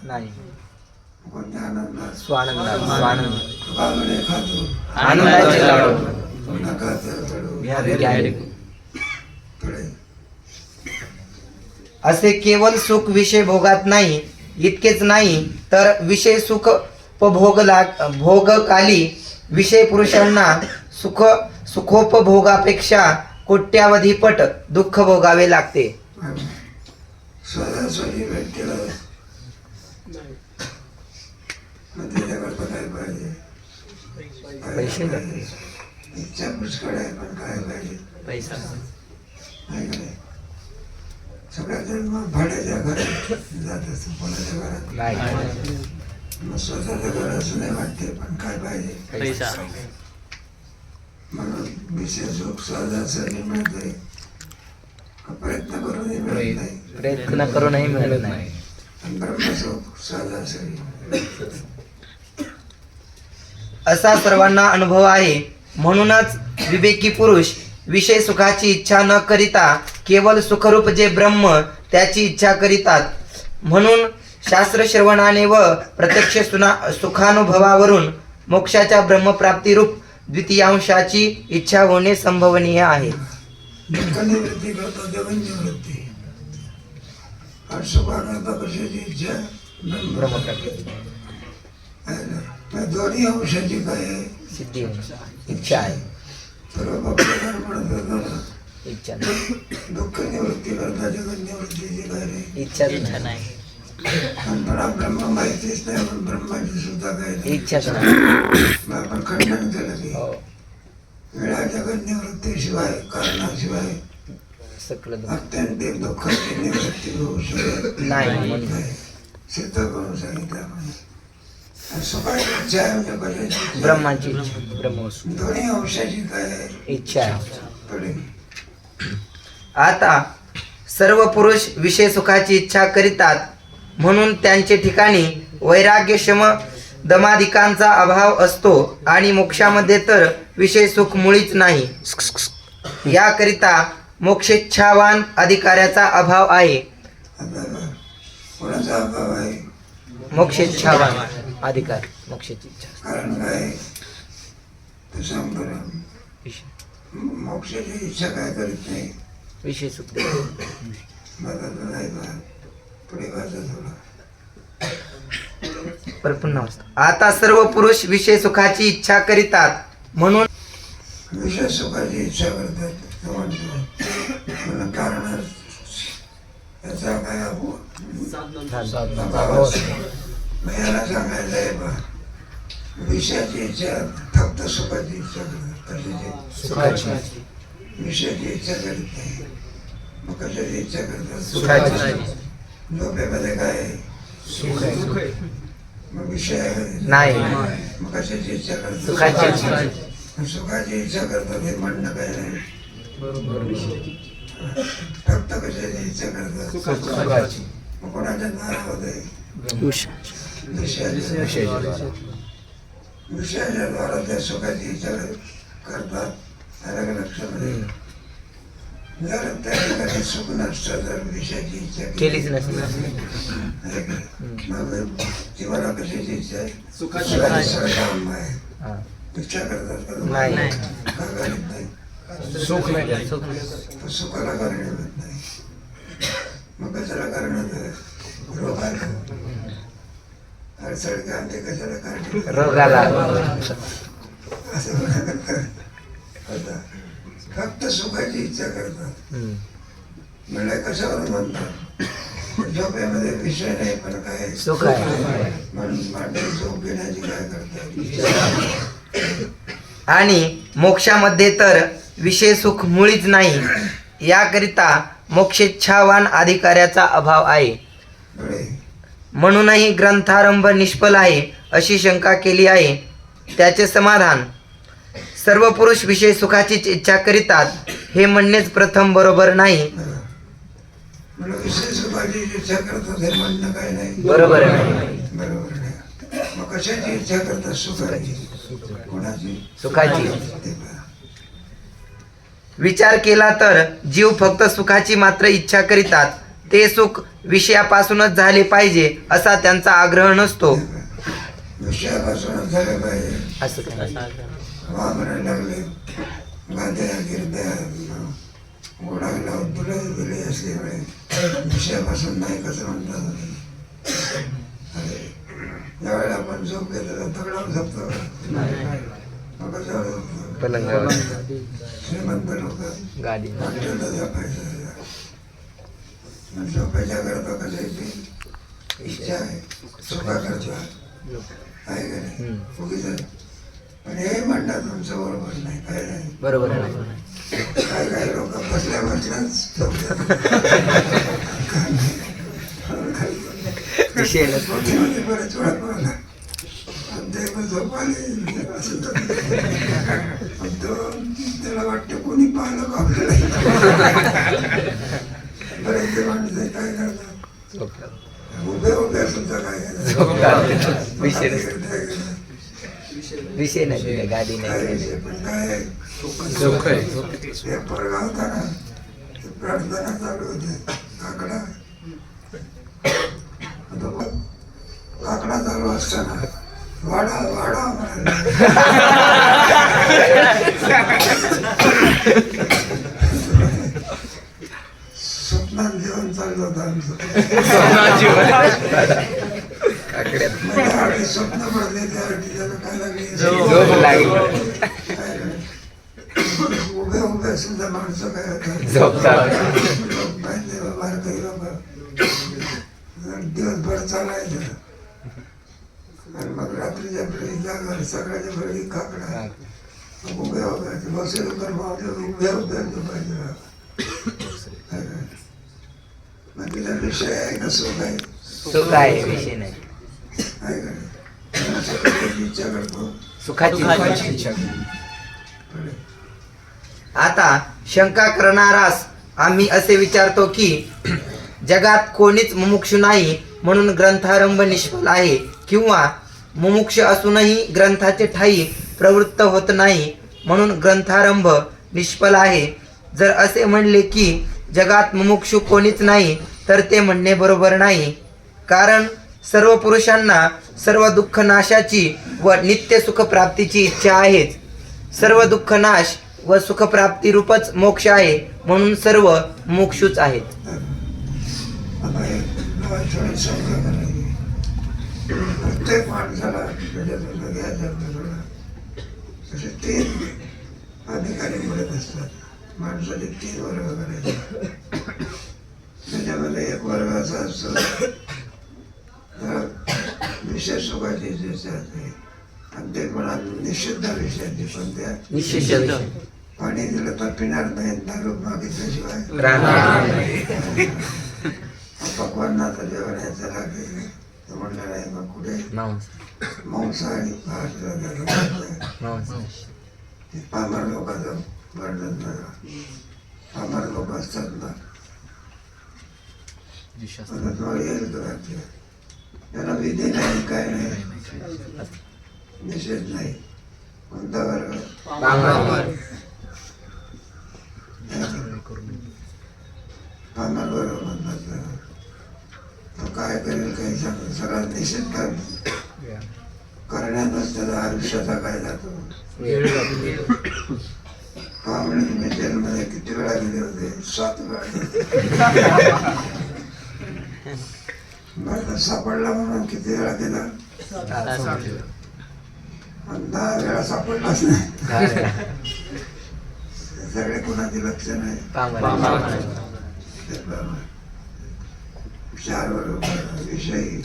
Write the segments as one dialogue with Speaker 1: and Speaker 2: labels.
Speaker 1: नाही.
Speaker 2: कोणत्या आनंदात?
Speaker 1: स्वानंद
Speaker 2: बागडे खातो
Speaker 1: आनंदाचे लाडू
Speaker 2: पुढे
Speaker 3: असे केवळ सुख विषय भोगात नाही. इतकेच नाही तर विषय सुख भोगकाली विषय पुरुषांना सुखोपभोगापेक्षा कोट्यावधीपट दुःख भोगावे लागते.
Speaker 2: स्वतःसाठी व्यक्तीला मग त्याच्याकडे काय पाहिजे?
Speaker 1: पैसे
Speaker 2: इच्छा पुष्कळ आहे पण काय पाहिजे?
Speaker 1: पैसा
Speaker 2: नाही का नाही? सगळ्या जण मग भाड्याच्या घरात जात असतो, कोणाच्या घरात
Speaker 1: नाही.
Speaker 2: मग स्वतःचं घर असं नाही वाटते पण काय पाहिजे?
Speaker 1: पैसा
Speaker 2: म्हणून विषय सुख सहजासहजी मिळते, प्रयत्न करूनही मिळत नाही.
Speaker 1: प्रयत्न करूनही मिळत नाही.
Speaker 2: आणि ब्रह्मसुख सहजासहजी
Speaker 3: असा सर्वांना अनुभव आहे. म्हणूनच विवेकी पुरुष विषय सुखाची इच्छा न करिता केवळ सुखरूप जे ब्रह्म त्याची इच्छा करीतात. म्हणून शास्त्र श्रवणाने व प्रत्यक्ष सुखानुभवावरून मोक्षाच्या ब्रह्मप्राप्तीरूप द्वितीयांशाची इच्छा होणे संभवनीय आहे.
Speaker 2: दुःख निवृत्ती करता जगन्निवृत्ती आणि सुखाकरता कशाची इच्छा?
Speaker 1: ब्रह्मप्राप्ती
Speaker 2: आहे ना? मग दोन्ही अंशाची काय आहे?
Speaker 1: सिद्धी इच्छा आहे.
Speaker 2: सर्व भक्तगण म्हणत होतो ना,
Speaker 1: इच्छा नाही.
Speaker 2: दुःख निवृत्ती करता जगन्निवृत्तीची काय रे?
Speaker 1: इच्छा नाही.
Speaker 2: आणि मला ब्रह्म माहितीच नाही पण ब्रह्माची सुद्धा काय नाही.
Speaker 1: इच्छाच नाही.
Speaker 2: मग आपण खंडन केलं की
Speaker 1: हो.
Speaker 2: वेळा जगन्निवृत्तीशिवाय कारणाशिवाय
Speaker 1: सकल
Speaker 2: अत्यंतिक दुःखाची निवृत्ती होऊ शकत
Speaker 1: नाही.
Speaker 2: सिद्ध करून सांगितलं आपण. आणि सुखाची इच्छा आहे म्हणजे कशाची इच्छा?
Speaker 1: ब्रह्माची इच्छा. ब्रह्म
Speaker 2: दोन्ही अंशाची काय आहे?
Speaker 1: इच्छा आहे.
Speaker 2: पुढे
Speaker 3: आता सर्व पुरुष विषय सुखाची इच्छा करीतात. म्हणून त्यांचे ठिकाणी वैराग्य शम दमादिकांचा अभाव असतो आणि मोक्षामध्ये तर विषय सुख मुळीच नाही. याकरिता मोक्षेच्छावान अधिकाऱ्याचा अभाव आहे.
Speaker 2: आता कोणाचा अभाव आहे?
Speaker 3: मोक्षेच्छावान अधिकार मोक्षाची इच्छा.
Speaker 2: कारण काय? तर सांग बरं.
Speaker 1: विषय
Speaker 2: मोक्षाची इच्छा काय करीत नाही?
Speaker 1: विषय सुख
Speaker 2: मदत नाही बा. पुढे वाचा थोडं.
Speaker 3: पुन्हा वाचतो. आता सर्व पुरुष विषय सुखाची इच्छा करीतात. म्हणून
Speaker 2: विषय सुखाची इच्छा करतात. तो म्हणतो म्हणून कारण याचा काय अभाव असतो. मग याला सांगायचं आहे बा, विषयाची इच्छा फक्त सुखाची इच्छा करतात. कशाची?
Speaker 1: सुखाची.
Speaker 2: विषयाची इच्छा करीत नाही. मग कशाची इच्छा करतात?
Speaker 1: सुखाची.
Speaker 2: झोपेमध्ये काय आहे?
Speaker 1: सुख
Speaker 2: मग विषय आहे
Speaker 3: नाही.
Speaker 2: मग कशाची इच्छा करतात?
Speaker 3: सुखाची इच्छा.
Speaker 2: मग सुखाची इच्छा करतात हे म्हणणं काय नाही. फक्त कशाची इच्छा करतात?
Speaker 1: सुखाची.
Speaker 2: मग कोणाच्या नावामध्ये? विषयाच्या द्वारा त्या सुखाची इच्छा करतात. अलग लक्षामध्ये जर त्या ठिकाणी सुख नसतं, जर विषयाची इच्छा
Speaker 3: केलीच नसते.
Speaker 2: मग जीवाला कशाची इच्छा आहे?
Speaker 1: सुखाची.
Speaker 2: काम आहे.
Speaker 3: हा.
Speaker 2: इच्छा करतात का?
Speaker 3: नाही.
Speaker 2: का करीत नाही?
Speaker 1: सुख नाही.
Speaker 2: तो सुखाला कारण होत नाही. मग कशाला कारण होतं? रोगाला. अडचण काम ते कशाला कारण?
Speaker 3: रोगाला.
Speaker 2: असं होता. फक्त सुखाची इच्छा करतात. म्हणजे कशावर म्हणतात? झोपेमध्ये विषय नाही पण काय
Speaker 3: सुख आहे.
Speaker 2: म्हणून मांडे झोप घेण्याची काय करतात?
Speaker 3: आणि मोक्षामध्ये तर विषय सुख मुळीच नाही. याकरिता मोक्षेच्छावान अधिकाऱ्याचा अभाव आहे.
Speaker 2: पुढे
Speaker 3: म्हणूनही ग्रंथारंभ निष्फल आहे अशी शंका केली आहे. त्याचे समाधान, सर्व पुरुष विषय सुखाची इच्छा करीतात हे म्हणणेच प्रथम बरोबर नाही.
Speaker 2: म्हणजे विषय सुखाची इच्छा करतात हे म्हणणं काय नाही.
Speaker 3: बरोबर आहे.
Speaker 2: बरोबर नाही. मग कशाची इच्छा करतात? सुखाची. कोणाची?
Speaker 3: सुखाची.
Speaker 2: ते पहा.
Speaker 3: विचार केला तर जीव फक्त सुखाची मात्र इच्छा करीतात. ते सुख विषयापासूनच झाले पाहिजे असा त्यांचा आग्रह नसतो.
Speaker 2: विषयापासूनच झालं पाहिजे
Speaker 3: असं काय?
Speaker 2: वामनाला लागले गाद्या गिरद्या घोडा लावून तुला दिले असल्यामुळे विषयापासून नाही कसं म्हणतात. अरे ज्यावेळेला आपण झोप घेतो तगडावर झोपतो मग
Speaker 3: पलंगावर
Speaker 2: श्रीमंत लोक
Speaker 3: गाडी
Speaker 2: हॉटेलला झोपायचं झोपायच्या करता कसं येते इच्छा आहे सुखा करता आहे का नाही उगीच पण हे म्हणतात तुमचं बरोबर नाही काय नाही
Speaker 3: बरोबर आहे.
Speaker 2: काय काय लोक बसल्या बसल्याच
Speaker 3: विषय नसतो.
Speaker 2: बरेच वेळा पाहिला आणि ते झोप आली असं त्याला वाटतं कोणी पाहिलं का आपल्याला बरेच माणसं काय करतात उभे सुद्धा काय
Speaker 3: विषय नाही गाडी नाही.
Speaker 2: पण काय पोरगा होता ना प्रार्थना चालू होते काकडा काकडा चालू असताना वाडा वाडा स्वप्नात जेवण चाललं होतं आमचं स्वप्न पडले त्यासाठी त्याला काय लागले उभे उभे सुद्धा माणसं काय होतात भारतीय लोक दिवसभर चालायचं आणि मग रात्रीच्या वेळी जागा सकाळच्या वेळी काकडा उभ्या उभ्या बसेल तर उभ्या उभ्या झोपायचं. मग तिला विषय आहे का सुख आहे
Speaker 3: सुख आहे विषय नाही.
Speaker 2: आहे का नाही सुखाची इच्छा करतो
Speaker 3: सुखाची इच्छा. आता शंका करणारास आम्ही असे विचारतो की जगात कोणीच मुमुक्षु नाही म्हणून ग्रंथारंभ निष्फल आहे किंवा मुमुक्ष असूनही ग्रंथाचे ठायी प्रवृत्त होत नाही म्हणून ग्रंथारंभ निष्फल आहे. जर असे म्हणले की जगात मुमुक्षु कोणीच नाही तर ते म्हणणे बरोबर नाही. कारण सर्व पुरुषांना सर्व दुःख नाशाची व नित्य सुखप्राप्तीची इच्छा आहेच. सर्व दुःख नाश व सुखप्राप्ती रूपच मोक्ष आहे म्हणून सर्व मोक्षूच आहेत.
Speaker 2: प्रत्येक माणसाला असे 3 अधिकारी मिळत असतात. माणसाचे 3 वर्ग करायचे. त्याच्यामध्ये एक वर्ग असा असतो विषय सुखाची इच्छा असते आणि ते पण निषिद्ध विषयाची पण त्या पाणी दिलं तर पिणार नाही दारू मागितल्याशिवाय पक्वांनाचं जेवण याचं लागेल म्हणलं नाही. मग कुठे मांसाहारी पामर लोकांचं वर्णन पामर लोक असतात ना त्याला विधी नाही काय नाही निषेध नाही. कोणता वर्ग पामर वर्ग म्हणतात. तो काय करेल काही सांगेल सगळा निषेध करण्यातच त्याचा आयुष्याचा काय जातो. पाहुणे तुम्ही जेलमध्ये किती वेळा गेले होते? 7 वेळा. बरं सापडला म्हणून किती वेळा गेला? 10 वेळा सापडलाच नाही. सगळे कोणाचे लक्ष नाही. 4 बरोबर विषयी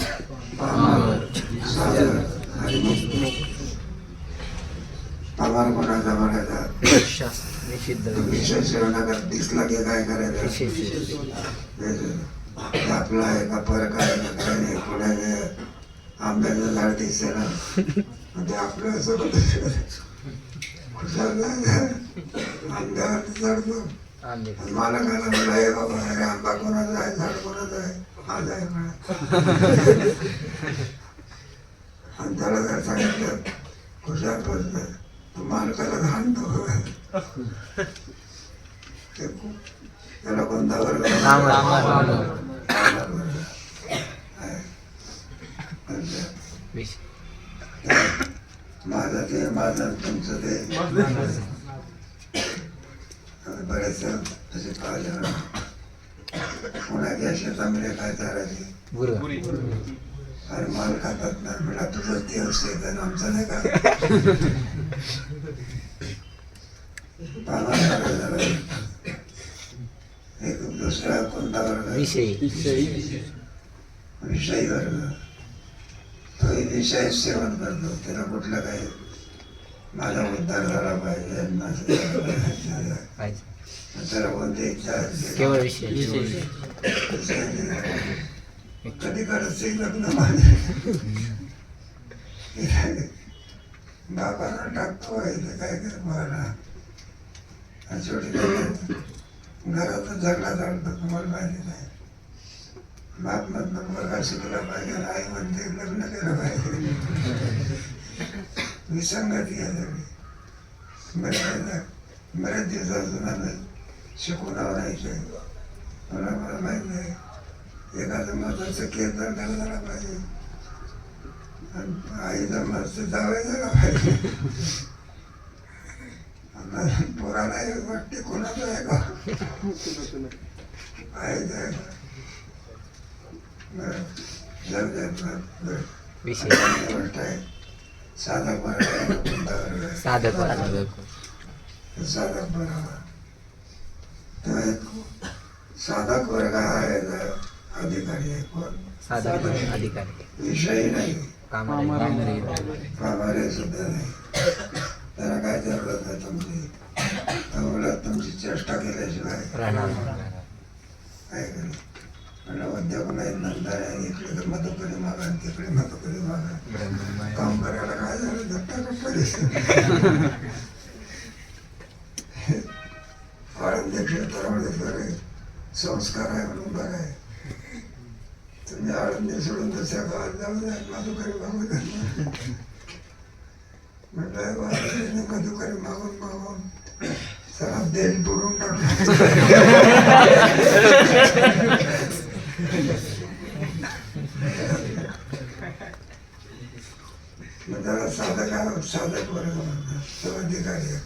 Speaker 2: पामर कोणाचा म्हणायचा विषय सेवनाकर दिसला की काय करायचं आपला आहे का फरक आहे का काय नाही. पुण्याने आंब्याचं झाड दिसते ना ते आपलं सोबत आंब्यावर चढतो मालकाला म्हणा हे बाबा अरे आंबा कोणाचा आहे झाड कोणाचं आहे माझा आहे म्हणा. आणि त्याला जर सांगितलं खुशाल पडतं तो मालकाला घालतो. त्याला कोणता वर्ग
Speaker 1: विषय
Speaker 2: माझं ते माझं तुमचं ते बरेच तसे पाहिले कोणाच्या शेतामध्ये काय चारायचे
Speaker 1: गुरु
Speaker 2: अरे माल खातात ना म्हणा तुझं ते असते तर आमचं नाही का एक दुसरा कोणता वर्ग
Speaker 1: विषय
Speaker 2: विषयी वर्ग तो विषय सेवन करतो त्याला कुठलं काही माझा उद्धार झाला पाहिजे त्याला कोणती इच्छा असते
Speaker 1: केवळ विषय
Speaker 2: कधी करत लग्न माझे बाबांना टाकतो काय कर बघा शेवटी घरातच झगडा चालतो तुम्हाला माहिती नाही बाप मधनं मुलगा शिकला पाहिजे आई म्हणते लग्न केलं पाहिजे विसंगती आहे सगळी बऱ्याच दिवसापासून आम्ही शिकून आवडायचे मला माहित नाही एखादं मताचं कीर्तन झाला पाहिजे आणि आईचा मस्त जावं झाला पाहिजे पोराला वाटते कोणाचं आहे का आईचं आहे का
Speaker 1: विषय
Speaker 2: गोष्ट आहे साधक बरोबर
Speaker 1: साधक
Speaker 2: साधक बरोबर साधक वर्ग आहे अधिकारी आहे कोण
Speaker 1: साधक अधिकारी
Speaker 2: विषयी नाही कामारे सुद्धा नाही त्याला काय जरूरत आहे तुमची तुमची चेष्टा केल्याशिवाय काय करेल आणि उद्योग नाही नंतर इकडे मधुकरी मागा तिकडे मधुकरी मागा काम करायला काय झालं धट्टा आळंदी क्षेत्रामध्ये बरे संस्कार आहे म्हणून बरं आहे तुम्ही आळंदी सोडून दुसऱ्या गावात जाऊ द्या मधुकरी मागू द्या म्हटलं मधुकरी मागून मागून सगळा देश बुडून टाकला त्याला साधक वर्ग म्हणतात तो अधिकारी आहे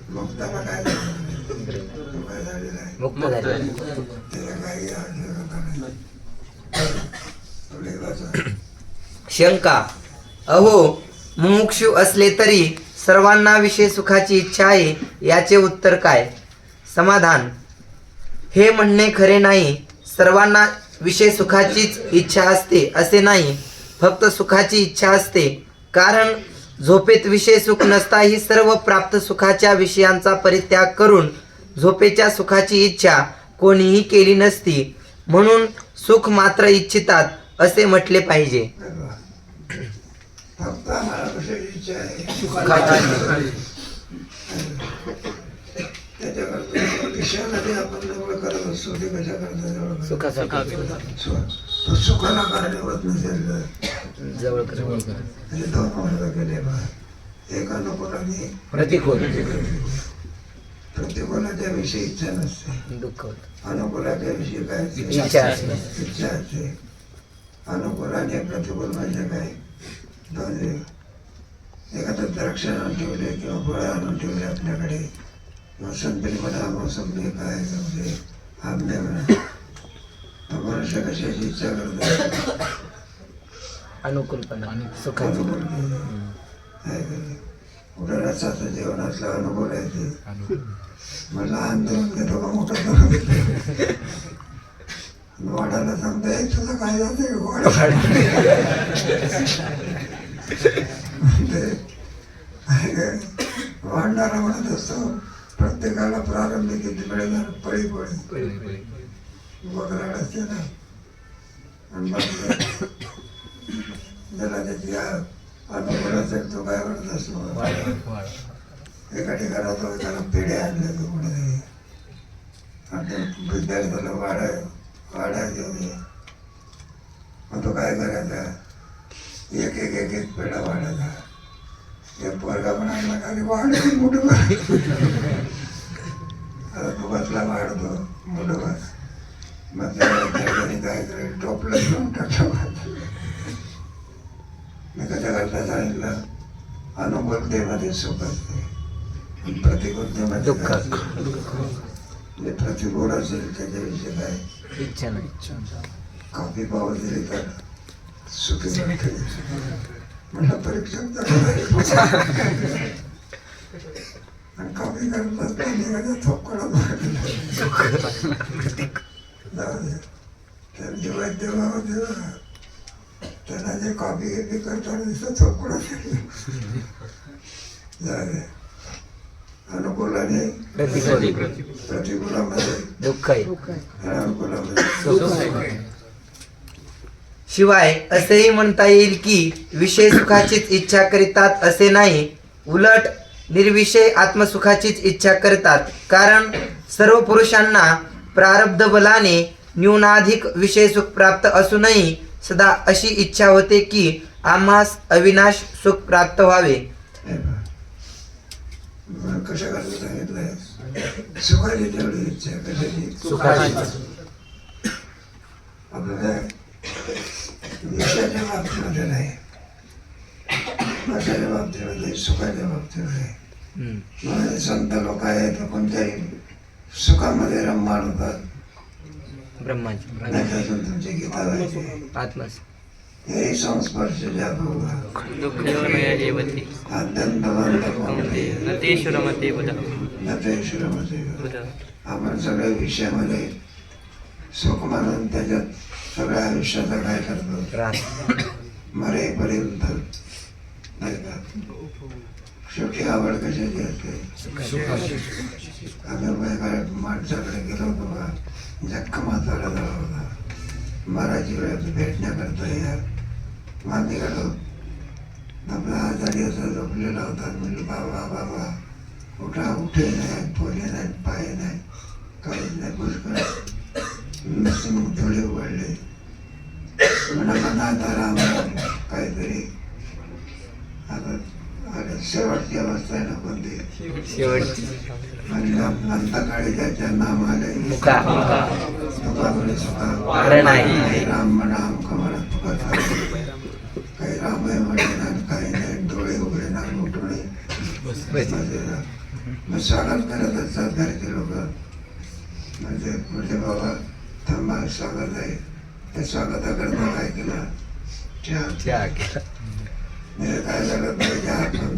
Speaker 2: मुक्ताला काय काय झालेला आहे
Speaker 1: मुक्त झाले
Speaker 2: त्याला काही थोडी वाचा
Speaker 3: शंका अहो मुमुक्षु असले तरी सर्वांना विषय सुखाची इच्छा आहे याचे उत्तर काय समाधान हे म्हणणे खरे नाही सर्वांना विषय सुखाचीच इच्छा असते असे नाही फक्त सुखाची इच्छा असते कारण झोपेत विषय सुख नसताही सर्व प्राप्त सुखाच्या विषयांचा परित्याग करून झोपेच्या सुखाची इच्छा कोणीही केली नसती म्हणून सुख मात्र इच्छितात असे म्हटले पाहिजे
Speaker 2: फक्त आम्हाला कशाची इच्छा आहे त्याच्याकरता विषयामध्ये आपण जवळ करत असतो ते कशा करता जवळ सुखाला कारणीभूत नसेल
Speaker 1: जवळ
Speaker 2: म्हणजे दोन मार्ग केले बा एक अनुकूलाने
Speaker 1: प्रतिकूल
Speaker 2: प्रतिकूलाच्या विषयी इच्छा नसते
Speaker 1: दुःख
Speaker 2: अनुकूलाच्या विषयी काय
Speaker 1: इच्छा असते.
Speaker 2: इच्छा असते अनुकूल आणि प्रतिकूल म्हणजे काय दोन एखादं द्राक्ष आणून ठेवले किंवा फळं आणून ठेवले आपल्याकडे किंवा संत्री म्हणा मोसंबी काय म्हणजे आंबे म्हणा मनुष्य कशाची इच्छा करतो
Speaker 1: अनुकूलपणा सुखाची
Speaker 2: कुठं रसाचं जेवण असलं अनुकूल आहे ते मग लहान देऊन घेतो का मोठं करून वाढायला सांगता एक तुझं काय जाते वाढणारा म्हणत असतो प्रत्येकाला प्रारंभी किती मिळेल पळी बघणार असते ना आणि मग त्याला त्याची अनुकूल असेल तो काय म्हणत असतो एका ठिकाणात त्याला पेढे आणले तो कुठेतरी आणि विद्यार्थ्याला वाढायचे होते मग तो काय करायचा एक एक एक एक पेढा वाढायचा एक पोरगा पण आणला का वाढ मोठं आता तो बसला वाढतो मोठं बस मग त्याला आणि काय करेल टोपलं घेऊन टाकलं. मी कथा करता सांगितलं अनुकूलतेमध्ये सुख असते, प्रतिकूलतेमध्ये
Speaker 1: दुःख.
Speaker 2: जे प्रतिकूल असेल त्याच्याविषयी काय
Speaker 1: इच्छा नाही.
Speaker 2: कॉफी पाव दिली तर सुखी वाटते. म्हटलं परीक्षक आणि कॉफी करतात थोपकडा जाऊ दे. तर जेव्हा तेव्हा तेव्हा त्यांना जे कॉफी घेतली करताना दिसतं थोपकडा जाऊ दे. अनुकूलाने प्रतिकूलामध्ये
Speaker 1: दुःख आहे.
Speaker 2: आणि अनुकूलामध्ये
Speaker 1: सुख आहे.
Speaker 3: शिवाय असेही म्हणता येईल की विषय सुखाचीच इच्छा करीतात असे नाही, उलट निर्विषय आत्मसुखाचीच इच्छा करतात. कारण सर्व पुरुषांना प्रारब्ध बलाने न्यूनाधिक विषय सुख प्राप्त असूनही सदा अशी इच्छा होते की आम्हास अविनाश सुख प्राप्त व्हावे.
Speaker 2: कशा करायला सांगितलंय? सुखाची तेवढी इच्छा. कशाची?
Speaker 1: सुखाची.
Speaker 2: आपलं काय विषयाच्या बाबतीमध्ये नाही, कशाच्या बाबतीमध्ये, सुखाच्या बाबतीमध्ये. म्हणून संत लोक आहेत कोणत्याही सुखामध्ये रममाण होतात.
Speaker 3: ब्रह्माची
Speaker 2: नाही त्यातून तुमची गीता व्हायची.
Speaker 3: आत्मस
Speaker 2: हे संस्पर्श जागरूक आपण सगळ्या विषयामध्ये सुख मानून त्याच्यात सगळ्या आयुष्याचा काय करतो मरेपर्यंत नाही का. शेवटी आवड कशाची असते? आम्ही माणसाकडे गेलो होतो का जक्क म्हातारा झाला होता. महाराजी वेळात भेटण्याकरता या मागे गेलो. आपला आजारी असा झोपलेला होता. म्हणजे बाबा बाबा उठा, उठे नाही, पोले नाही, पाय नाही, काहीच नाही. पुष्कळ नुसते मग डोळे उघडले. म्हणा आता राम काहीतरी आता शेवटची अवस्था आहे ना कोणती
Speaker 1: शेवटची.
Speaker 2: म्हणजे अंतकाळी त्याच्या नाम आले
Speaker 1: मुका.
Speaker 2: तुकामुळे सुखा
Speaker 1: वाढ नाही.
Speaker 2: राम म्हणा म्हणा तुका काही राम आहे म्हणे ना, काही नाही. डोळे उघडे ना, उठणे. मग स्वागत करत असतात घरचे लोक. म्हणजे बाबा थांबा स्वागत आहे. त्या स्वागताकरता काय केलं? चहा. काय लागत नाही. चहा पण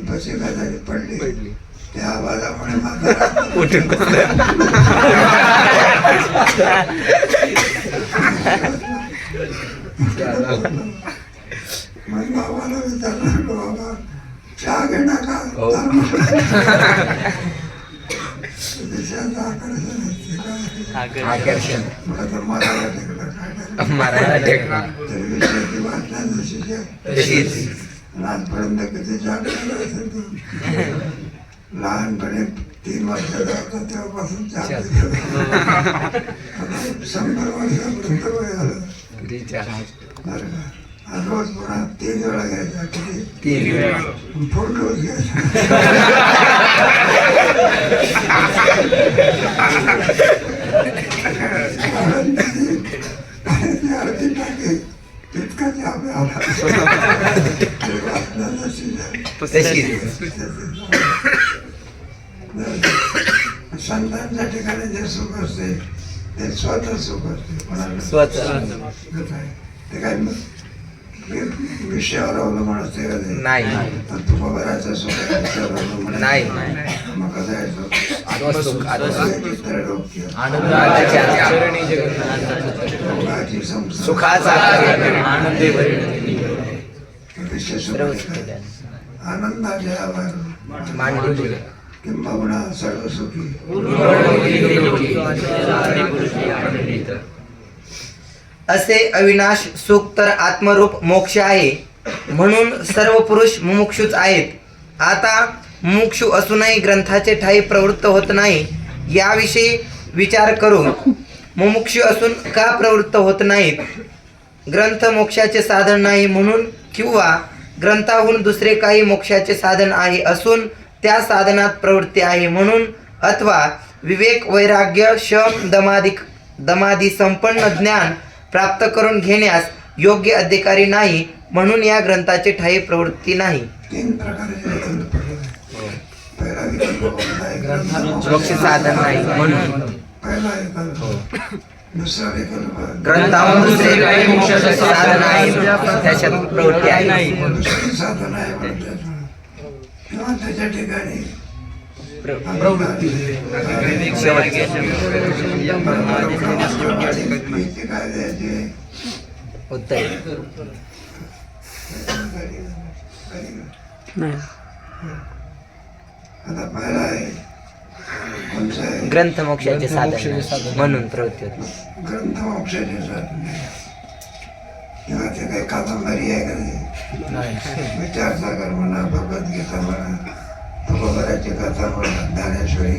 Speaker 2: बशी काय झाली पडली. त्या आवाजामुळे म्हातारा
Speaker 1: उठून
Speaker 2: मग बाबाला विचारलं बाबा चहा घेणार का?
Speaker 1: आकर्षण.
Speaker 2: मरायला टेकला
Speaker 1: मारायला टेकला.
Speaker 2: तर विषयाची वाटण्या जशी लहानपर्यंत किती जागरण असेल तू. लहानपणी 3 वर्षाचा होता तेव्हापासून 100 वर्षापर्यंत वय आलं. बरं का? आणि रोज पुन्हा 3 वेळा घ्यायचा. किती?
Speaker 1: 3 वेळा.
Speaker 2: फुल डोस घ्यायचा. अर्धी टाके तितका चहा आला. संतांच्या ठिकाणी जे सुख असते ते स्वतः सुख असते. कोणाला
Speaker 1: स्वतः
Speaker 2: ते काय विषयावर अवलंबून असते का ते?
Speaker 1: नाही.
Speaker 2: तुका बराचं सुख आहे विषयावर अवलंबून
Speaker 3: नाही.
Speaker 2: मग कसं आहे सुख?
Speaker 1: आत्मसुख.
Speaker 2: चित्रडोक्य, भोगाची संसार,
Speaker 1: सुखाचा आनंदी
Speaker 2: विषय सुख आनंदाचे आभार
Speaker 3: मांडली.
Speaker 2: किंबहुना सर्व सुखी.
Speaker 3: असे अविनाश सुख तर आत्मरूप मोक्ष आहे. म्हणून सर्व पुरुष मुमुक्षुच आहेत. आता मुमुक्षु असूनही ग्रंथाचे ठायी प्रवृत्त होत नाही याविषयी विचार करू. मुमुक्षु असून का प्रवृत्त होत नाहीत? ग्रंथ मोक्षाचे साधन नाही म्हणून, किंवा ग्रंथाहून दुसरे काही मोक्षाचे साधन आहे असून त्या साधनात प्रवृत्ती आहे म्हणून, अथवा विवेक वैराग्य शम दमादी संपन्न ज्ञान प्राप्त करून घेण्यास योग्य अधिकारी नाही, म्हणून या ग्रंथाची ठाई प्रवृत्ती नाही.
Speaker 2: 3 प्रकारचे विकल्प पडले. पहिला विकल्प कोणता आहे?
Speaker 3: मोक्ष साधन नाही म्हणून.
Speaker 2: पहिला विकल्प. दुसरा विकल्प
Speaker 3: ग्रंथाहून दुसरे काही मोक्षाचे साधन आहे, त्याच्यात प्रवृत्ती आहे.
Speaker 2: दुसरे साधन आहे म्हणतात. किंवा त्याच्या ठिकाणी
Speaker 3: प्रवृत्ती
Speaker 2: काय द्यायचे?
Speaker 3: उत्तर
Speaker 2: आता पहिला आहे कोणचा आहे?
Speaker 3: ग्रंथ मोक्षाचे साधन नाही, म्हणून प्रवृत्ती होती.
Speaker 2: ग्रंथ मोक्षाचे साधन नाही. किंवा ते काही कादंबरी आहे का ते? विचारसागर म्हणा, भगवद्गीता म्हणा, तुकोबराची कथा म्हणा, ज्ञानेश्वरी,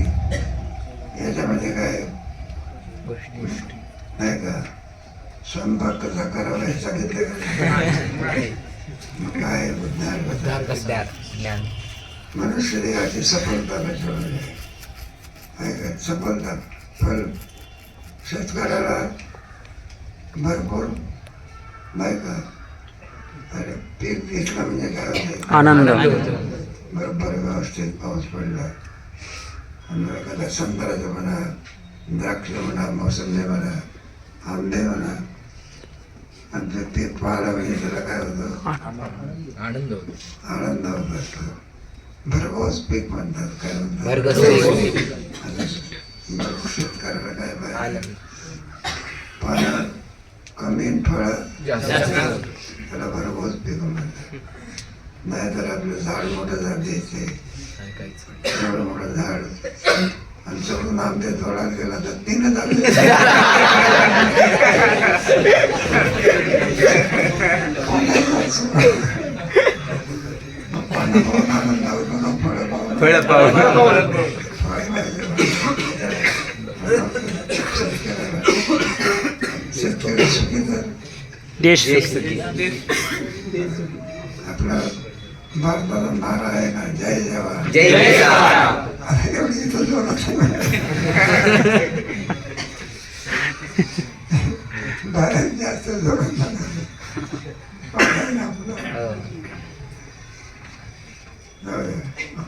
Speaker 2: याच्यामध्ये काय नाही का स्वयंपाक कसा करावा हे सांगितले का? काय ज्ञान मनुष्य देहाची सफलता कशामध्ये आहे का? सफलता फल शेतकऱ्याला भरपूर नाही का? अरे पीक घेतलं म्हणजे काय होते?
Speaker 4: आनंद.
Speaker 2: बरोबर व्यवस्थित पाऊस पडला आणि एखादा संत्र्याचं म्हणा, द्राक्ष म्हणा, मोसंबी म्हणा, आंबे म्हणा, आणि ते पीक पाहायला म्हणजे त्याला काय होतं?
Speaker 1: आनंद होतो.
Speaker 2: आनंद होत असतो. भरघोस पीक म्हणतात. काय म्हणतात?
Speaker 3: भरघोस पीक.
Speaker 2: आता शेतकऱ्याला काय पाहिजे?
Speaker 3: आनंद.
Speaker 2: पाण्यात कमी फळं
Speaker 1: जास्त.
Speaker 2: त्याला भरघोस पीक म्हणतात. नाहीतर आपलं झाड मोठं झाड द्यायचे, एवढं मोठं झाड आणि सोडून आंबे तोडायला गेला तर 3च आंबे. आनंद होतो ना फळं पाहून. शेतकरी सुखी तर
Speaker 4: देश
Speaker 2: आपला भारताचा नारा आहे ना, जय जवान
Speaker 3: जय जवान.
Speaker 2: एवढी इथं जोरात बाहेर जास्त जोरात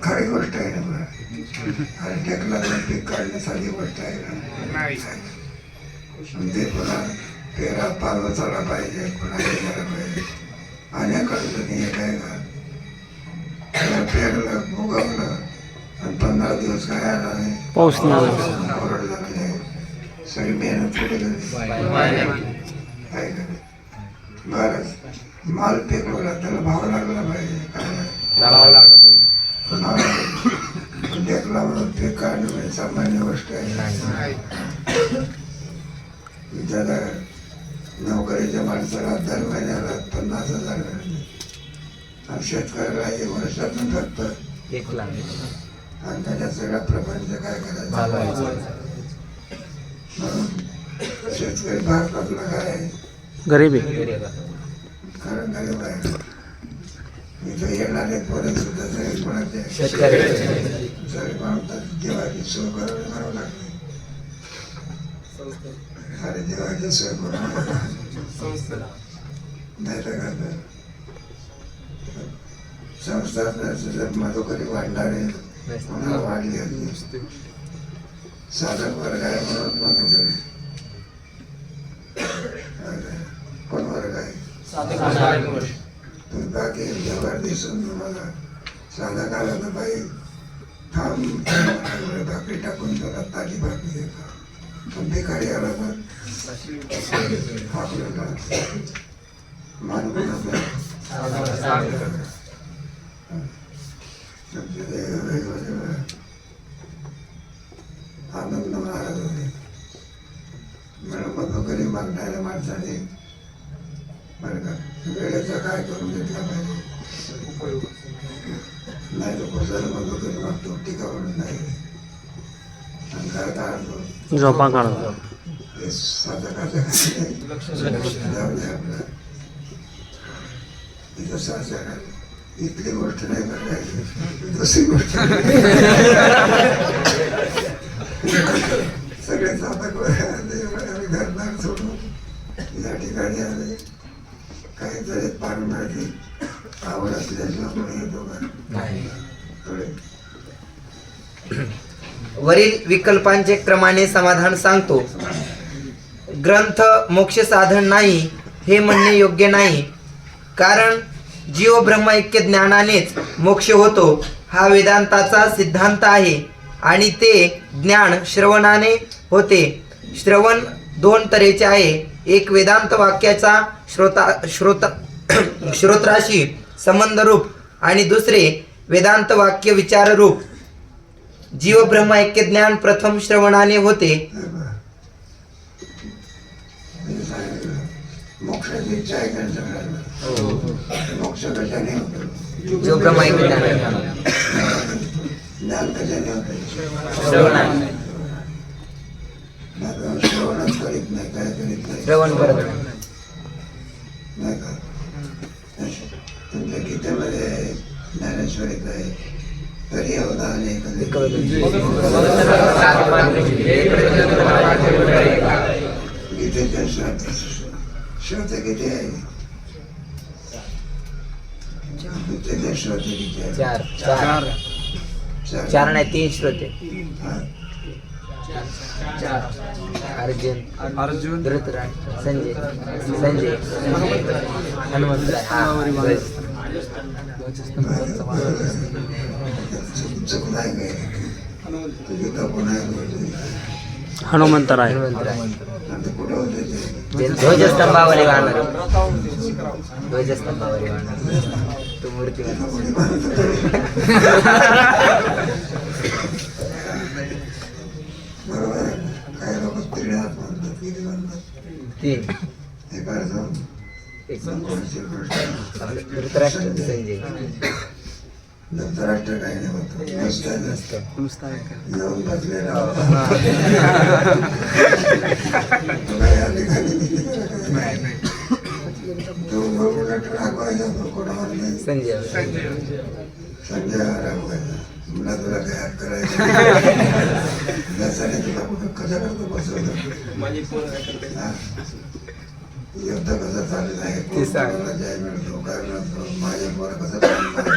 Speaker 2: खरी गोष्ट आहे ना बरं. आणि टेकला पीक काढणं साधी गोष्ट आहे ना. ते पुन्हा पेरा पावसाला पाहिजे, पुन्हा हे झालं पाहिजे. अनेक अडचणी येत आहे का? पेरलं, उगवलं आणि 15 दिवस काय आला नाही,
Speaker 4: पाऊस नाही.
Speaker 2: कोरड झालं नाही, सगळी मेहनत कुठे गेली? काय करे? बरं, माल पिकवला त्याला भाव लागला पाहिजे. काय टेकला म्हणून पीक काढणं म्हणजे सामान्य गोष्ट आहे. त्याला नोकरीच्या माणसाला दर महिन्याला 50,000 मिळते आणि शेतकऱ्याला 1 वर्षातून फक्त
Speaker 3: 1 लाख.
Speaker 2: आणि त्याच्या सगळा प्रपंच काय करायचं? म्हणून शेतकरी भारतातला काय आहे?
Speaker 4: गरीबी.
Speaker 2: खरं गरीब आहे. इथं येणारे पोरं सुद्धा सगळे कोणाचे?
Speaker 3: शेतकरी.
Speaker 2: सगळे म्हणतात जेवायची सोय करावं लागते. अरे जेवायची सोय करून नाही तर करतात. संस्था मधुकरी वाढणारे कोणाला वाढली होती. साधक वर्ग आहे म्हणून मधुकरी. कोण वर्ग आहे? बाकी व्यवहार दिसून तुम्हाला साधा काला तर बाई थांब भाकरी टाकून त्याला ताजी भाकरी देतात. पण भिकारी आला तर आपल्याला मानून आनंद महाराज होते. मधुकरी मागणाऱ्या माणसाने बरं का वेळेचा काय करून घेतला पाहिजे. नाही तर कुसाला मधुकरी मागतो टीका म्हणून नाही. आणि काय काढतो
Speaker 4: झोपा काढतो.
Speaker 2: हे साधकाचं जाऊ दे आपलं. इथं साधक इथली गोष्ट नाही करायची, दुसरी गोष्ट सगळे साधक घरदार सोडून या ठिकाणी आले. काहीतरी पारंपरिक आवड असल्याशिवाय कोणी येतो का? थोडे
Speaker 3: वरील विकल्पांचे क्रमाने समाधान सांगतो. ग्रंथ मोक्ष साधन नाही हे म्हणणे योग्य नाही, कारण जीव ब्रह्म ऐक्य ज्ञानानेच मोक्ष होतो हा वेदांताचा सिद्धांत आहे आणि ते ज्ञान श्रवणाने होते. श्रवण दोन तऱ्हेचे आहे, एक वेदांत वाक्याचा श्रोत्राशी संबंध रूप आणि दुसरे वेदांत वाक्य विचार रूप. जीव ब्रह्म ऐक्य ज्ञान प्रथम श्रवणाने होते.
Speaker 2: मोक्षाची इच्छा आहे का सगळ्यांना? मोक्ष कशाने होतो?
Speaker 3: जीव ब्रह्म ऐक्य ज्ञान
Speaker 2: ज्ञान कशाने होतं?
Speaker 3: श्रवणाने.
Speaker 2: श्रवणच करीत नाही, काय करीत नाही,
Speaker 3: श्रवण करत
Speaker 2: नाही का? तुमच्या गीतेमध्ये ज्ञानेश्वरीत आहे, तरी होता अनेक गीतेच्या श्रोते किती आहे? गीतेच्या श्रोते किती आहे?
Speaker 3: चार नाही 3 श्रोते.
Speaker 2: हा?
Speaker 3: अर्जुन धृतराष्ट्र संजय हनुमंत.
Speaker 2: चूक नाही काय? तुझी का पुन्हा
Speaker 4: हनुमंतराय.
Speaker 2: आता कुठं होते ते?
Speaker 3: ध्वजस्तंभावरी वाहणार. ध्वजस्तंभावरी वाहणार तो मूर्ती.
Speaker 2: बरोबर आहे. काही लोक त्रिनाथ म्हणतात, किती म्हणतात?
Speaker 3: 3
Speaker 2: एक अर्जुन,
Speaker 3: धृतराष्ट्र संजय.
Speaker 2: धृतराष्ट्र काही नाही होतं, नुसतं येऊन बसलेला होता. तो काही अधिकारी नाही. तो उलट रागवायचा, तो कोणावर नाही.
Speaker 3: संजय
Speaker 2: संजय रागवायचा. मला तुला काय हात करायचं? त्यासाठी तुला कुठं कसं करतो बसवलं? हा? युद्ध कसं चालू आहे, कोणाला जय मिळतो, काय मिळतो, माझ्या पोरं कसं पाणी मारतं.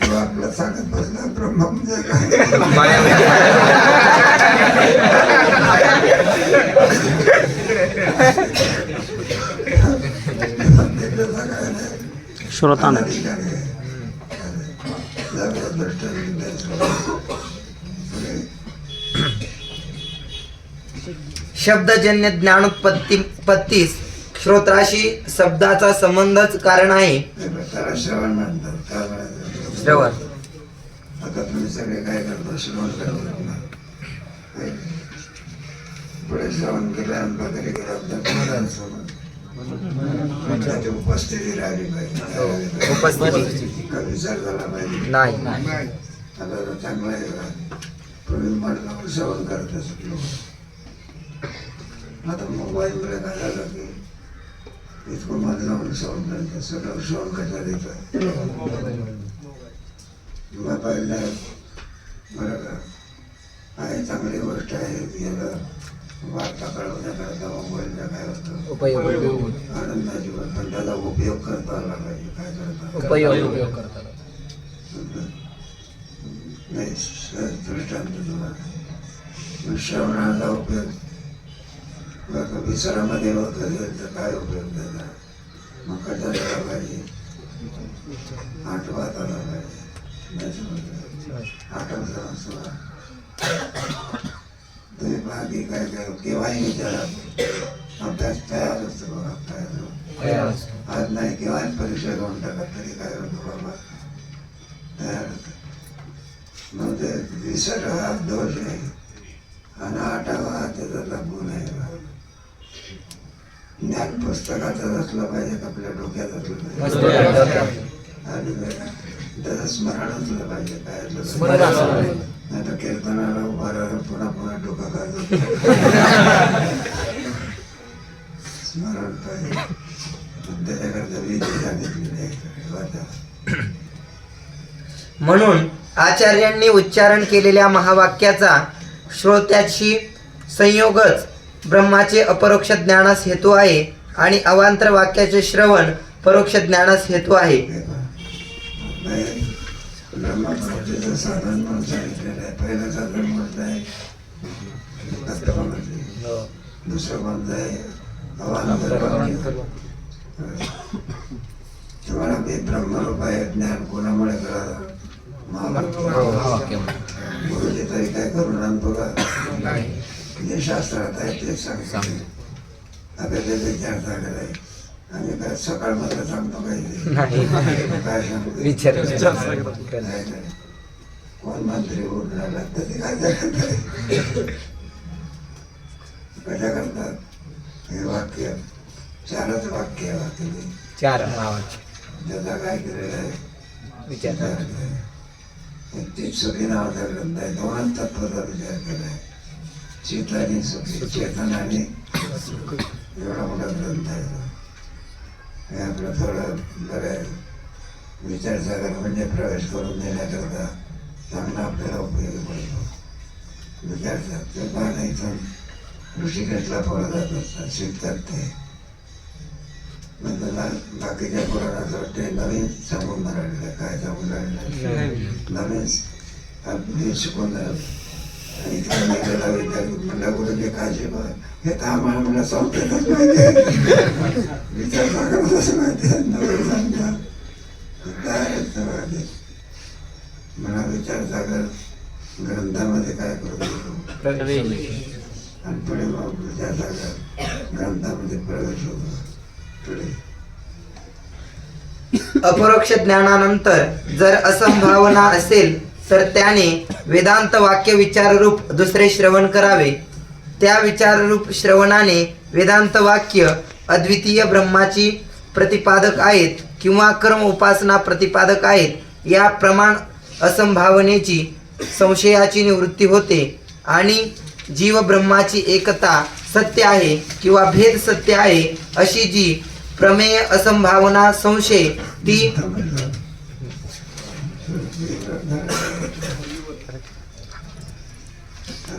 Speaker 2: तू आपलं सांगत बसला ब्रह्म म्हणजे काय?
Speaker 4: श्रोताने
Speaker 3: शब्दजन्य ज्ञानोत्पत्तीस श्रोत्राशी शब्दाचा संबंधच कारण आहे.
Speaker 2: त्याला श्रवण म्हणतात. काय म्हणायचं?
Speaker 3: श्रवण.
Speaker 2: आता तुम्ही सगळे काय करता? श्रवण करतात ना. पुढे श्रवण केल्यानंतर तरी त्याची उपस्थिती राहिली पाहिजे.
Speaker 3: उपस्थिती
Speaker 2: का विचार झाला पाहिजे?
Speaker 3: नाही.
Speaker 2: आता तर चांगला आहे का? पूर्वी म्हटलं श्रवण करत असत लोक. आता मोबाईलमुळे काय झालं की इतकं मन लावून श्रवण करतं. सगळं श्रवण कशाला येतं? मोबाईलला बरं का आहे, चांगली गोष्ट आहे. याला वार्ता कळवण्याकरता मोबाईलला काय होतं?
Speaker 3: उपयोग.
Speaker 2: आनंदाची पण त्याचा उपयोग करता आला पाहिजे. काय करता?
Speaker 3: उपयोग.
Speaker 2: नाही, दृष्टांत तुम्हाला श्रवणाचा उपयोग विसरामध्ये होत असेल तर काय उपयोग त्याचा? मग कशाला पाहिजे? आठवत आला पाहिजे. आठवत तुम्ही बाकी काय काय केव्हाही विचारा, अभ्यास तयार असतो बाबा. काय आज नाही केव्हा परीक्षा घेऊन टाकत तरी काय होतं बाबा, तयार होतं. मग ते विसर हा दोष आहे आणि आठावा हा त्याचा गुण आहे. ज्ञान पुस्तकातच असलं पाहिजे, आपल्या डोक्यात असलं पाहिजे आणि त्याचं स्मरण असलं पाहिजे. काय नाही तर कीर्तनाला उभा राहिलं पुन्हा पुन्हा डोकं काढतो. स्मरण पाहिजे. त्याच्याकरता विधी सांगितलेली आहे. म्हणून
Speaker 3: आचार्यांनी उच्चारण केलेल्या महावाक्याचा श्रोत्याशी संयोगच ब्रह्माचे अपरोक्ष ज्ञानास हेतू आहे आणि अवांतर वाक्याचे श्रवण परोक्ष ज्ञानास हेतू आहे.
Speaker 2: ब्रह्मप्राप्तीचं साधन म्हणून सांगितलेलं आहे. पहिलं साधन म्हणत आहे तत्वमसी, दुसरं म्हणत आहे अवांतर वाक्य. तुम्हाला मी ब्रह्मरूप आहे ज्ञान कोणामुळे कळालं? महावाक्य. गुरुजी तरी काय करून आण बघा, जे शास्त्रात आहे तेच सांगतो. आता ते विचार झालेला आहे. आम्ही काय सकाळ मध्ये सांगतो काय सांगतो कोण मंत्री उरला तर ते काय कशा करतात? हे वाक्य चारच वाक्य आहे. वाक्य
Speaker 3: चार
Speaker 2: त्याचा काय केलेलं आहे विचार. तीच सुखी नावाचा ग्रंथ आहे. दोन तत्वाचा विचार केला आहे. चित आणि सुखी, चेतन आणि एवढा मोठा ग्रंथ आहे. हे आपलं थोडं बरं विचारसागर म्हणजे प्रवेश करून देण्याकरता चांगला आपल्याला उपयोगी पडतो. विचारसागर इथून ऋषिकेशला पोरं जात असतात, शिकतात ते. मग त्याला बाकीच्या पुराणाचं वाटते नवीन सांगून राहिलेलं. काय सांगून राहिलेलं? नवीन शिकून राहिलं. आणि इथं मी त्याला विद्यार्थी म्हणलं गुरुजी काय शिकवा? हे तर आम्हाला मला संस्थेतच माहिती आहे. विचारसागर असं माहिती आहे, नवीन सांगतात काय मला विचारसागर ग्रंथामध्ये काय करू आणि पुढे मग विचारसागर ग्रंथामध्ये प्रवेश होतो.
Speaker 3: अपरोक्ष ज्ञानानंतर जर असंभावना असेल तर त्याने वेदांत वाक्य विचाररूप दुसरे श्रवण करावे. त्या विचाररूप श्रवणाने वेदांत वाक्य अद्वितीय ब्रह्माची प्रतिपादक आहेत किंवा कर्म उपासना प्रतिपादक आहेत या प्रमाण असंभावनेची संशयाची निवृत्ती होते आणि जीव ब्रह्माची एकता सत्य आहे किंवा भेद सत्य आहे अशी जी प्रमेय असंभावना संशय ती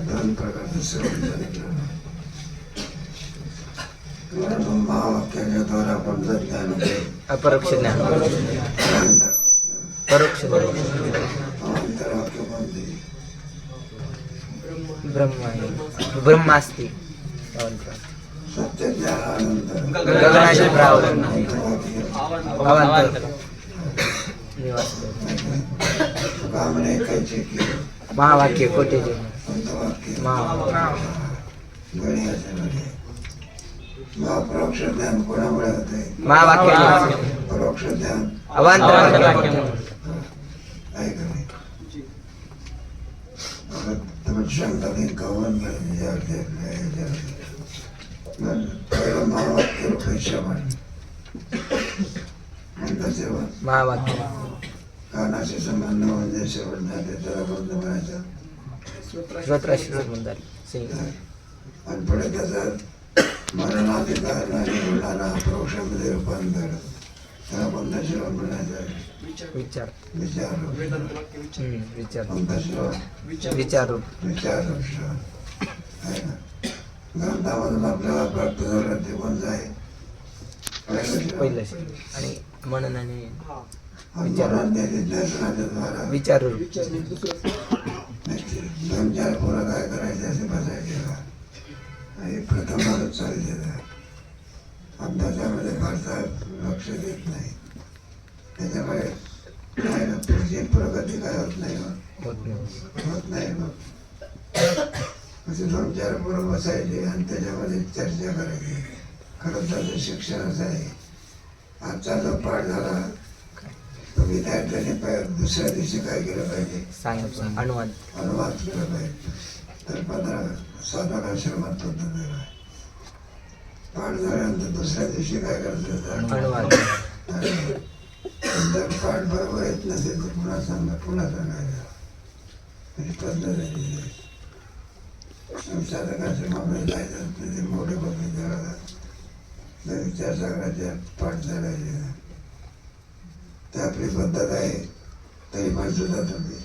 Speaker 2: दोन प्रकारचं श्रवण झालेलं. महावाक्याच्या द्वारा आपण जर ज्ञान
Speaker 3: अपरोक्ष ज्ञान परोक्ष
Speaker 2: अंतरवाक्य कोणते?
Speaker 3: ब्रह्मास्ती
Speaker 2: सत्य ज्ञानानंतर
Speaker 3: गगनाचे प्रावरण अवांतर
Speaker 2: कामने ऐकायचे की
Speaker 3: महावाक्य कोटेचे
Speaker 2: अंतवाक्य
Speaker 3: महावाक्य
Speaker 2: परोक्ष ज्ञान कोणामुळे होते?
Speaker 3: महावाक्य
Speaker 2: परोक्ष ज्ञान
Speaker 3: अवांतर
Speaker 2: ऐकले. तुम्ही सांगता नाही कवन पहिलं महावाक्य पैसा म्हणतात तेव्हा
Speaker 3: महावाक्य
Speaker 2: कानाशी संबंध म्हणजे शेवट झाले त्याला बंद म्हणायचं. आणि पुढे त्याचा मरणाधिकार आणि मुलाला अपरोक्षामध्ये रूपांतर त्याला कोणता श्रवण म्हणायचं?
Speaker 3: विचार
Speaker 2: विचार
Speaker 3: विचार
Speaker 2: कोणता श्रवण?
Speaker 3: विचार
Speaker 2: विचार श्रवण आहे ना. ग्रंथामधून आपल्याला प्राप्त झालं ते कोणतं आहे?
Speaker 3: पहिलं आणि मनन आणि
Speaker 2: दर्शनाच्या द्वारा
Speaker 3: विचार
Speaker 2: दोन चार पोरं काय करायचे असे बसायचे. प्रथम माणूस चालले अभ्यासामध्ये फारसा लक्ष देत नाही. त्याच्यामुळे काय ना पुढची प्रगती काय होत नाही होत नाही. असे दोन चार पोरं बसायचे आणि त्याच्यामध्ये चर्चा करायची. खरं त्याचं शिक्षण असं आहे. आजचा जो पाठ झाला तो विद्यार्थ्यांनी दुसऱ्या दिवशी काय केलं पाहिजे? अनुवाद केला पाहिजे. तर 15-17 आश्रमात पाठ झाल्यानंतर दुसऱ्या दिवशी काय करायचं? जर पाठ बरोबर येत नसेल तर पुन्हा सांगायचं. पद्धत आहे. साधकाश्रमामध्ये जायचं ते मोठे विचारसागराच्या पाठ झाल्याचे ते आपली पद्धत आहे. तरी पण सुद्धा तुम्ही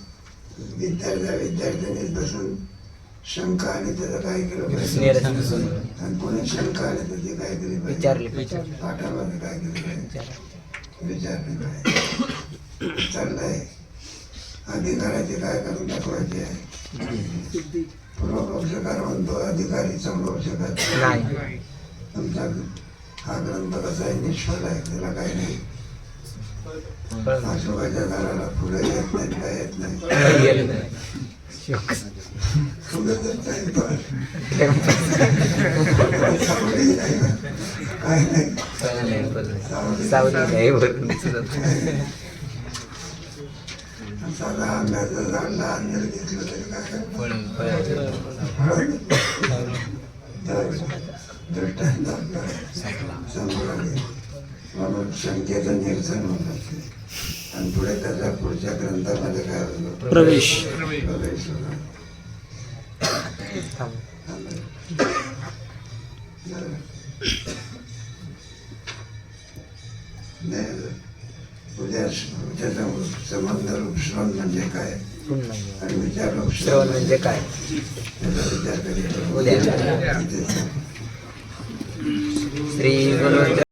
Speaker 2: विद्यार्थ्यांनीच बसून शंका आली त्याचं काय केलं पाहिजे आणि कोणी शंका आली तर ते काय केली पाहिजे पाठामध्ये काय केलं पाहिजे विचारले पाहिजे चाललंय अधिकाराचे काय करून दाखवायचे आहे पूर्वपक्षकार म्हणतो अधिकारी समोपक्षकार
Speaker 3: नाही
Speaker 2: तुमचा हा ग्रंथ कसा आहे निष्फळ आहे त्याला काही नाही अशोकाच्या झाडाला फुलं येत नाहीत काय येत नाही फुलं देत नाही पण सावली नाही ना. काय नाही साधा आंब्याचं झाड लहान जर घेतलं तरी काय दृष्टांत आपला समोर आले म्हणून शंकेचं निरसन होतं आणि पुढे त्याच्या पुढच्या ग्रंथामध्ये काय होतं
Speaker 4: प्रवेश
Speaker 2: प्रवेश होता उद्या संबंध रूप श्रवण म्हणजे काय आणि विचार रूप
Speaker 3: श्रवण म्हणजे काय
Speaker 2: त्याचा विचार करीत
Speaker 3: उद्या श्री गुरु